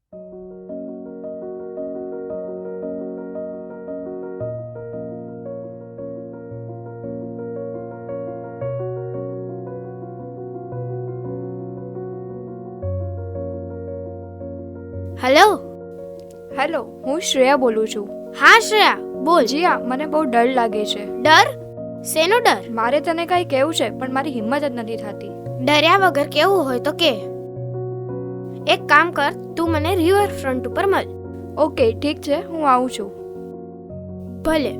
Hello. Hello, હું શ્રેયા બોલું છું. હા શ્રેયા, બોલ. જીયા, મને બહુ ડર લાગે છે. ડર? શેનો ડર? મારે તને કંઈ કહેવું છે પણ મારી હિંમત જ નથી થતી. ડર્યા વગર કેવું હોય તો કે. એક કામ કર, તું મને રિવર ફ્રન્ટ ઉપર મળ. ઓકે, ઠીક છે, હું આવું છું. ભલે.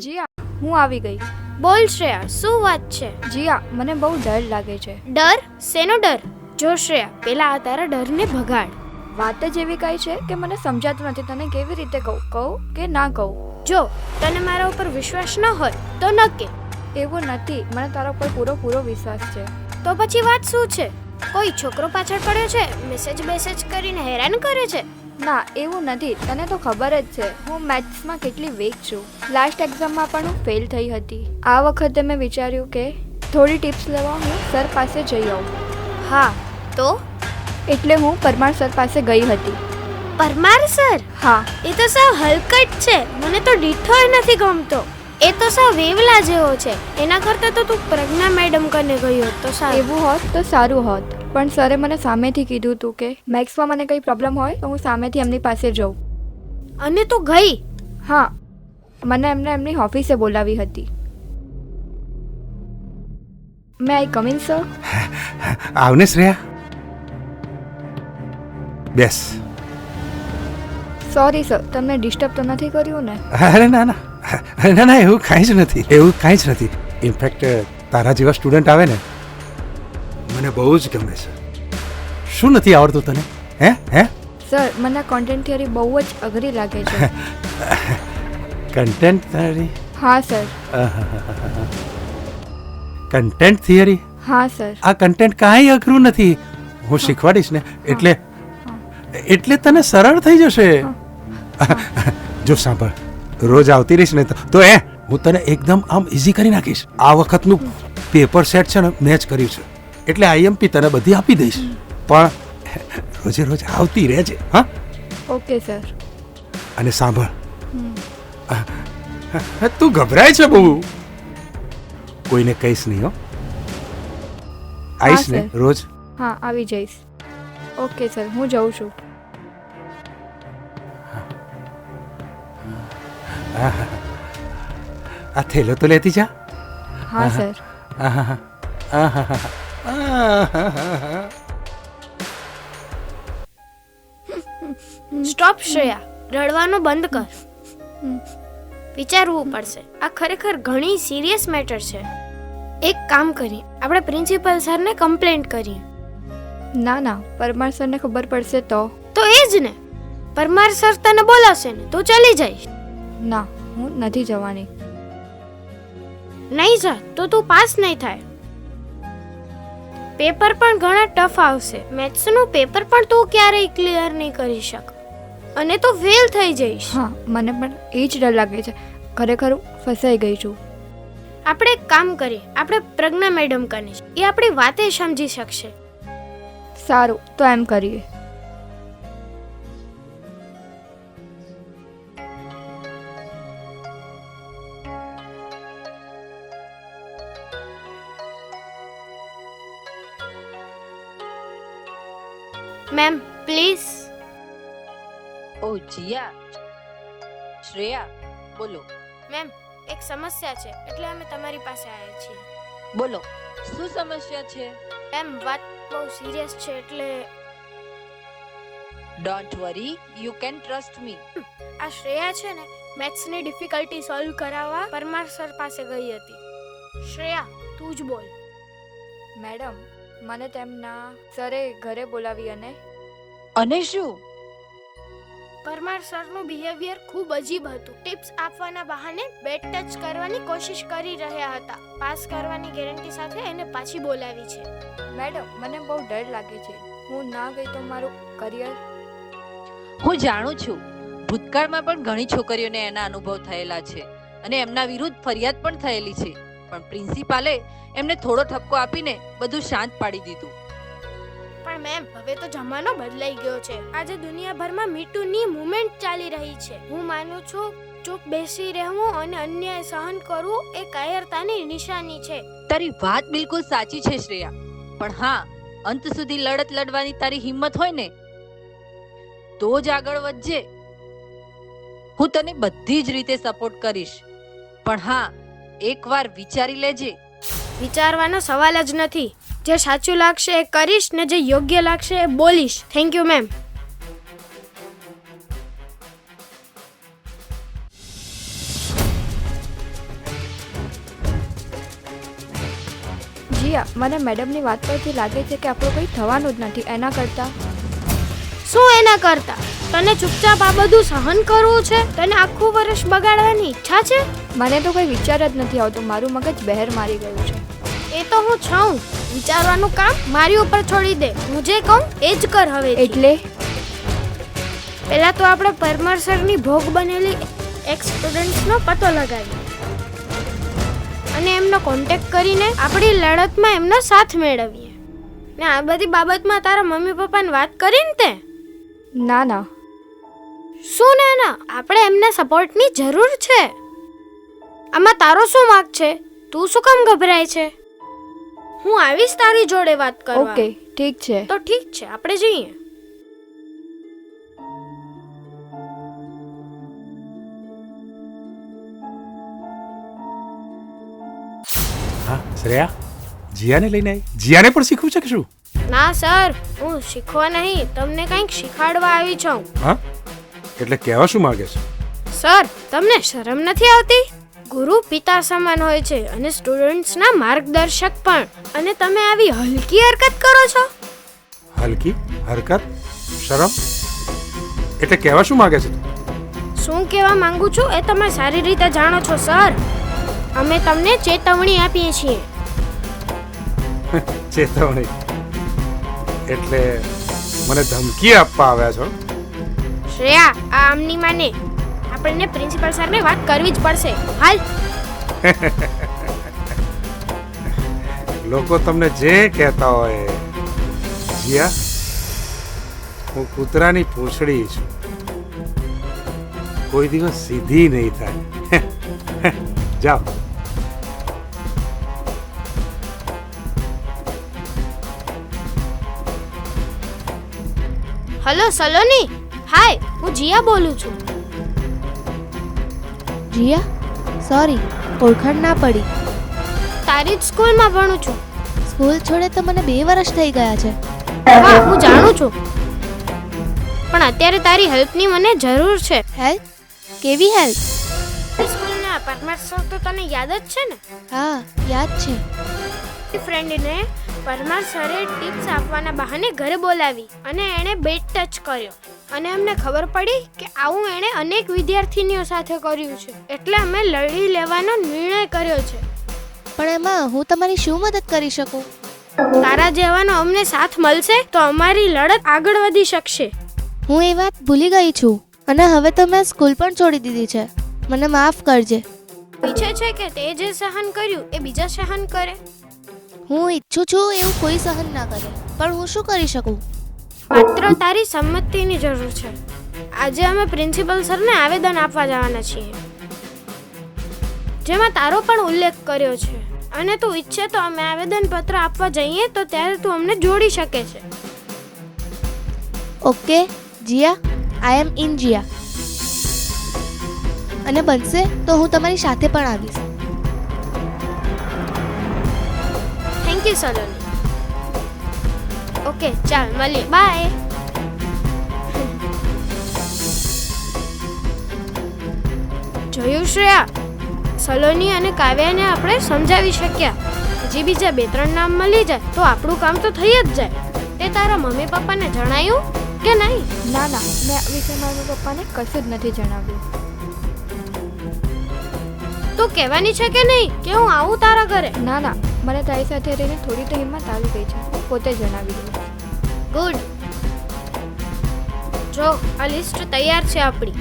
જીયા, હું આવી ગઈ. બોલ શ્રેયા, શું વાત છે? જીયા, મને બહુ ડર લાગે છે. ડર? શેનો ડર? જો શ્રેયા, પેલા આ તારા ડરને ભગાડ. વાત જ એવી કઈ છે કે મને સમજાતું નથી. તને કેવી રીતે કહું કે ના કહું? જો તને મારા ઉપર વિશ્વાસ ન હોય તો ન કે. એવું નથી, મને તારા ઉપર પૂરો વિશ્વાસ છે. તો પછી વાત શું છે? કોઈ છોકરો પાછળ પડ્યો છે, મેસેજ કરીને હેરાન કરે છે? ના, એવું નથી. તને તો ખબર જ છે હું મેથ્સમાં કેટલી વીક છું. લાસ્ટ એક્ઝામમાં પણ હું ફેલ થઈ હતી. આ વખતે મેં વિચાર્યું કે થોડી ટિપ્સ લેવા હું સર પાસે જઈ આવું. હા, તો એટલે હું પરમાર સર પાસે ગઈ હતી. પરમાર સર? હા. એ તો સાવ હલકટ છે. મને તો ડીઠોય નથી ગમતો. એ તો સાવ વેવલા જેવો છે. એના કરતાં તો તું પ્રજ્ઞા મેડમ કને ગઈ હોત તો સારું. એવું હોત તો સારું હોત, પણ સરે મને સામેથી કીધું હતું કે મેથ્સમાં મને કંઈ પ્રોબ્લેમ હોય તો હું સામેથી એમની પાસે જાઉં. અને તું ગઈ? હા, મને એમને એમની ઓફિસે બોલાવી હતી. May I come in sir? આવને શ્રેયા, બેસ. સોરી સર, તમને ડિસ્ટર્બ તો નથી કર્યું ને? અરે ના ના ના ના, એવું કાંઈ જ નથી, એવું કાંઈ જ નથી. ઇનફેક્ટ તારા જેવા સ્ટુડન્ટ આવે ને મને બહુ જ ગમે છે. શું નથી આવડતું તને? હે હે સર, મને કોન્ટેન્ટ થિયરી બહુ જ અઘરી લાગે છે. Content theory? હા સર. Content theory? હા સર. આ કન્ટેન્ટ કાંઈ અઘરું નથી. હું શીખવાડીશ ને એટલે તને સરળ થઈ જશે. જો સાંભળ, રોજ આવતી રહીશ ને તો હું તને એકદમ આમ ઇઝી કરી નાખીશ. આ વખતનું પેપર સેટ છે ને મેં જ કર્યું છે, એટલે આઈએમપી તને બધી આપી દઈશ. પણ રોજે રોજ આવતી રહેજે. હા, ઓકે સર. અને સાંભળ, તું ગભરાય છે બહુ. કોઈને કહીશ નહીં હો. આવીશ ને રોજ? હા, આવી જઈશ. ઓકે સર, હું જાઉં છું. આ થેલો તો લેતી જા. હા સર. સ્ટોપ શ્રેયા, રડવાનું બંધ કર. વિચારવું પડશે. આ ખરેખર ઘણી સિરિયસ મેટર છે. એક કામ કરીએ, આપણે પ્રિન્સિપલ સરને કમ્પ્લેન્ટ કરીએ. ના, પરમાર સરને ખબર પડશે તો? તો એ જ ને, પરમાર સર તને બોલાવશે ને તો ચાલી જઈશ. ના, હું નથી જવાની. નહીં જા તો તું પાસ નહીં થાય. પેપર પણ ઘણા ટફ આવશે. મેથ્સનું પેપર પણ તું ક્યારેય ક્લિયર નહીં કરી શક અને તું ફેલ થઈ જઈશ. હા, મને પણ એ જ ડર લાગે છે. ખરેખર ફસાઈ ગઈ છું. આપણે એક કામ કરીએ, આપણે પ્રજ્ઞા મેડમ કને એ આપણી વાતે સમજી શકશે. સારું, તો એમ કરીએ. Ma'am please. ઓ જીયા, શ્રેયા, બોલો. મેમ, એક સમસ્યા છે એટલે અમે તમારી પાસે આવ્યા છીએ. બોલો, શું સમસ્યા છે? મેમ, વાત બહુ સિરિયસ છે એટલે. Don't worry, you can trust me. આ શ્રેયા છે ને, મેથ્સની ડિફિકલ્ટી સોલ્વ કરાવવા પરમાર સર પાસે ગઈ હતી. શ્રેયા, તું જ બોલ. મેડમ, મને તેમના સરે ઘરે બોલાવી અને શું? પરમાર સરનું બિહેવિયર ખૂબ અજીબ હતું. ટિપ્સ આપવાના બહાને બેડ ટચ કરવાની કોશિશ કરી રહ્યા હતા. પાસ કરવાની ગેરંટી સાથે એને પાછી બોલાવી છે. મેડમ, મને બહુ ડર લાગે છે. હું ના ગઈ તો મારું કરિયર. હું જાણું છું, ભૂતકાળમાં પણ ઘણી છોકરીઓને એના અનુભવ થયેલા છે અને એમના વિરુદ્ધ ફરિયાદ પણ થયેલી છે. પણ પ્રિન્સિપાલે એમને થોડો ઠપકો આપીને બધું શાંત પાડી દીધું. પણ મેમ હવે તો જમાનો બદલાઈ ગયો છે. આજે દુનિયાભરમાં મીટુની મૂવમેન્ટ ચાલી રહી છે. હું માનું છું ચૂપ બેસી રહેવું અને અન્યાય સહન કરવું એ કાયરતાની નિશાની છે. તારી વાત બિલકુલ સાચી છે શ્રેયા, પણ હા, અંત સુધી લડત લડવાની તારી હિંમત હોય ને તો જ આગળ વધજે. હું તને બધી જ રીતે સપોર્ટ કરીશ, પણ હા, એકવાર વિચારી લેજે. વિચારવાનો સવાલ જ નથી. જે સાચું લાગશે એ કરીશ ને જે યોગ્ય લાગશે એ બોલીશ. Thank you ma'am. જીયા, મને મેડમની વાત પરથી લાગે છે કે આપણું કંઈ થવાનું જ નથી. એના કરતાં શું એના કરતા? તને ચૂપચાપ આ બધું સહન કરવું છે? તને આખું વર્ષ બગાડવાની ઈચ્છા છે? મને તો કંઈ વિચાર જ નથી આવતો. મારું મગજ બહેર મારી ગયું છે. એ તો હું છું. વિચારવાનું કામ મારી ઉપર છોડી દે. હું જે કહું એ જ કર હવે. એટલે પહેલા તો આપણે પરમાર સરની ભોગ બનેલી એક સ્ટુડન્ટ્સનો પતો લગાવીએ અને એમનો કોન્ટેક્ટ કરીને આપણી લડતમાં એમનો સાથ મેળવીએ. ને આ બધી બાબતમાં તારા મમ્મી પપ્પાને વાત કરીને તે? ના ના. શું ના ના? આપણે એમના સપોર્ટની જરૂર છે. આમાં તારો શું વાંક છે? તું શું કામ ગભરાય છે? હું આવીશ તારી જોડે વાત કરવા. ઓકે, ઠીક છે. તો ઠીક છે, આપણે જઈએ. હા શ્રેયા, જીયાને લઈને આવી. જીયાને પણ શીખવું છે કે શું? ના સર, હું શીખવા નહીં, તમને કંઈક શીખવાડવા આવી છું. હા, એટલે કહેવા શું માંગે છે? સર, તમને શરમ નથી આવતી? ગુરુ પિતા સમાન હોય છે અને સ્ટુડન્ટ્સના માર્ગદર્શક પણ, અને તમે આવી હલકી હરકત કરો છો. હલકી હરકત? શરમ? એટલે કહેવા શું માંગે છે? શું કહેવા માંગુ છું એ તમે સારી રીતે જાણો છો સર. અમે તમને ચેતવણી આપીએ છીએ. ચેતવણી? એટલે મને ધમકી આપવા આવ્યા છો? શ્રેયા, આ આમની માને આપણને પ્રિન્સિપલ સરને વાત કરવી જ પડશે. હાલ. લોકો તમને જે કહેતા હોય. જીયા, હું કૂતરાની પૂંછડી છું. કોઈ દિવસ સીધી નહીં થાય. જાઓ. હેલો સલોની. હાય, હું જીયા બોલું છું. જીયા, સોરી, ઓળખાણ ના પડી. તારી જ સ્કૂલમાં ભણું છું. સ્કૂલ છોડે તો મને 2 વર્ષ થઈ ગયા છે. હા, હું જાણું છું, પણ અત્યારે તારી હેલ્પની મને જરૂર છે. હેલ્પ? કેવી હેલ્પ? સ્કૂલના પરમાર સર તો તને યાદ જ છે ને? હા, યાદ છે. ફ્રેન્ડને પરમાર સરે ટિપ્સ આપવાના બહાને ઘરે બોલાવી અને એણે બેટ ટચ કર્યો અને અમને ખબર પડી કે આવું એણે અનેક વિદ્યાર્થીનીઓ સાથે કર્યું છે. એટલે અમે લડી લેવાનો નિર્ણય કર્યો છે. પણ એમાં હું તમારી શું મદદ કરી શકું? તારા જેવાનો અમને સાથ મળશે તો અમારી લડત આગળ વધી શકશે. હું એ વાત ભૂલી ગઈ છું અને હવે તો મેં સ્કૂલ પણ છોડી દીધી છે. મને માફ કરજે. ઈચ્છે છે કે તે જે સહન કર્યું એ બીજા સહન કરે? હું ઈચ્છું છું એવું કોઈ સહન ના કરે, પણ હું શું કરી શકું? માત્ર તારી સંમતિની જરૂર છે. આજે અમે પ્રિન્સિપલ સરને આવેદન આપવા જવાના છીએ, જેમાં તારો પણ ઉલ્લેખ કર્યો છે. અને તું ઈચ્છે તો અમે આવેદન પત્ર આપવા જઈએ તો ત્યારે તું અમને જોડી શકે છે. Okay Jiya, I am in Jiya. અને બનશે તો હું તમારી સાથે પણ આવીશ. Thank you Saloni. ઓકે, ચાલ મળીએ. બાય. જોયું શ્રેયા, સલોની અને કાવ્યાને આપણે સમજાવી શક્યા. હજી બીજા 2-3 નામ મળી જાય તો આપણું કામ તો થઈ જ જાય. તે તારા મમ્મી પપ્પાને જણાયું કે નહીં? ના ના, મેં આ વિશે મારા પપ્પાને કશું જ નથી જણાવ્યું. તું કહેવાની છે કે નહીં કે હું આવું તારા ઘરે? ના ના, મને તારી સાથે રહીને થોડી તો હિંમત આવી ગઈ છે. હું પોતે જણાવી દઉં. ગુડ. જો આ લિસ્ટ તૈયાર છે આપણી.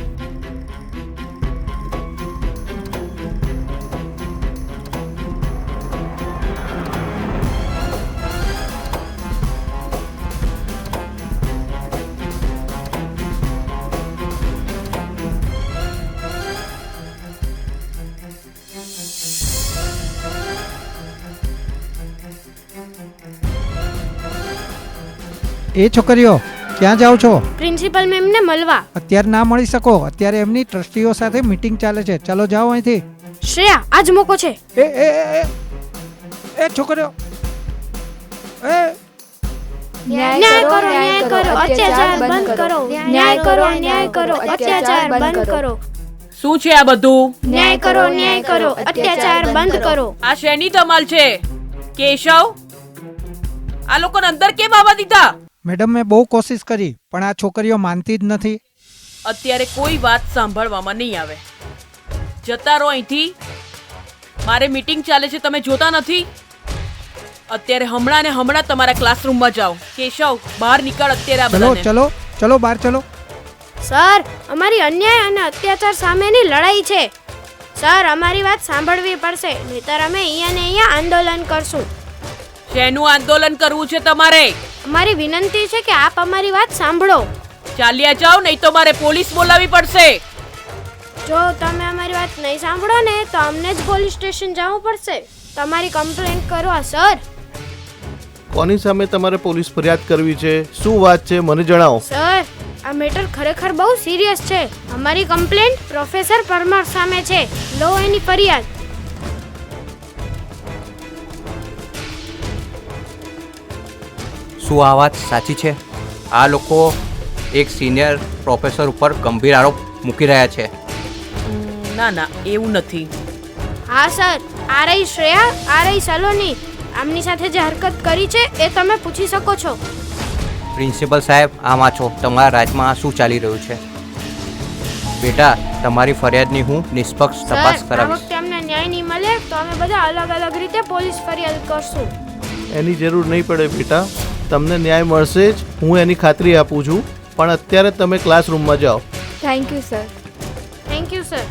એ છોકરીઓ ક્યાં જાઓ છો? પ્રિન્સિપલ મેમને મળવા. અત્યારે ના મળી શકો, અત્યારે એમની ટ્રસ્ટીઓ સાથે મીટિંગ ચાલે છે. ચાલો જાઓ અહીંથી. શ્રેયા આજ મોકો છે. એ એ એ એ છોકરીઓ એ ન્યાય કરો ન્યાય કરો, અત્યાચાર બંધ કરો. ન્યાય કરો ન્યાય કરો, અત્યાચાર બંધ કરો. શું છે આ બધું? ન્યાય કરો ન્યાય કરો, અત્યાચાર બંધ કરો. આ શેની ધમાલ છે? કેશવ, આ લોકોને અંદર કેમ આવવા દીધા? મેડમ મેં બહુ કોશિશ કરી પણ આ છોકરીઓ માનતી જ નથી. અત્યારે કોઈ વાત સાંભળવામાં નહીં આવે. જતા રહો અહીંથી. મારે મીટિંગ ચાલે છે, તમે જોતા નથી? અત્યારે હમણાં ને હમણાં તમારા ક્લાસરૂમમાં જાઓ. કેશવ, બહાર નીકળ અત્યારે આ ચલો બધાને. ચલો ચલો બહાર ચલો. સર, અમારી અન્યાય અને અત્યાચાર સામેની લડાઈ છે. સર, અમારી વાત સાંભળવી પડશે, નહીતર અમે અહીંયા ને અહીંયા આંદોલન કરશું. શેનું આંદોલન કરવું છે તમારે? અમારી વિનંતી છે કે આપ અમારી વાત સાંભળો. ચાલ્યા જાઓ, નહીં તો મારે પોલીસ બોલાવવી પડશે. જો તમે અમારી વાત નહીં સાંભળો ને તો અમને જ પોલીસ સ્ટેશન જવું પડશે. તમારી કમ્પ્લેન્ટ કરવા. સર, કોની સામે તમારે પોલીસ ફરિયાદ કરવી છે? શું વાત છે મને જણાવો. સર, આ મેટર ખરેખર બહુ સિરિયસ છે. અમારી કમ્પ્લેન્ટ પ્રોફેસર પરમાર સામે છે. લો એની ફરિયાદ. શું આ વાત સાચી છે? આ લોકો એક સિનિયર પ્રોફેસર ઉપર ગંભીર આરોપ મૂકી રહ્યા છે. ના ના, એવું નથી. હા સર, આ રહી શ્રેયા, આ રહી સલોની. આમની સાથે જે હરકત કરી છે એ તમે પૂછી શકો છો. પ્રિન્સિપલ સાહેબ, આમાં છો, તમારા રાજમાં શું ચાલી રહ્યું છે? બેટા, તમારી ફરિયાદની હું નિષ્પક્ષ સર, તપાસ આ કરાવીશ. વખતે અમને ન્યાય નહીં મળે તો અમે બધા અલગ અલગ રીતે પોલીસ ફરિયાદ કરશું. એની જરૂર નહીં પડે બેટા, તમને ન્યાય મળશે જ, હું એની ખાતરી આપું છું. પણ અત્યારે તમે ક્લાસરૂમમાં જાઓ. Thank you sir. Thank you sir.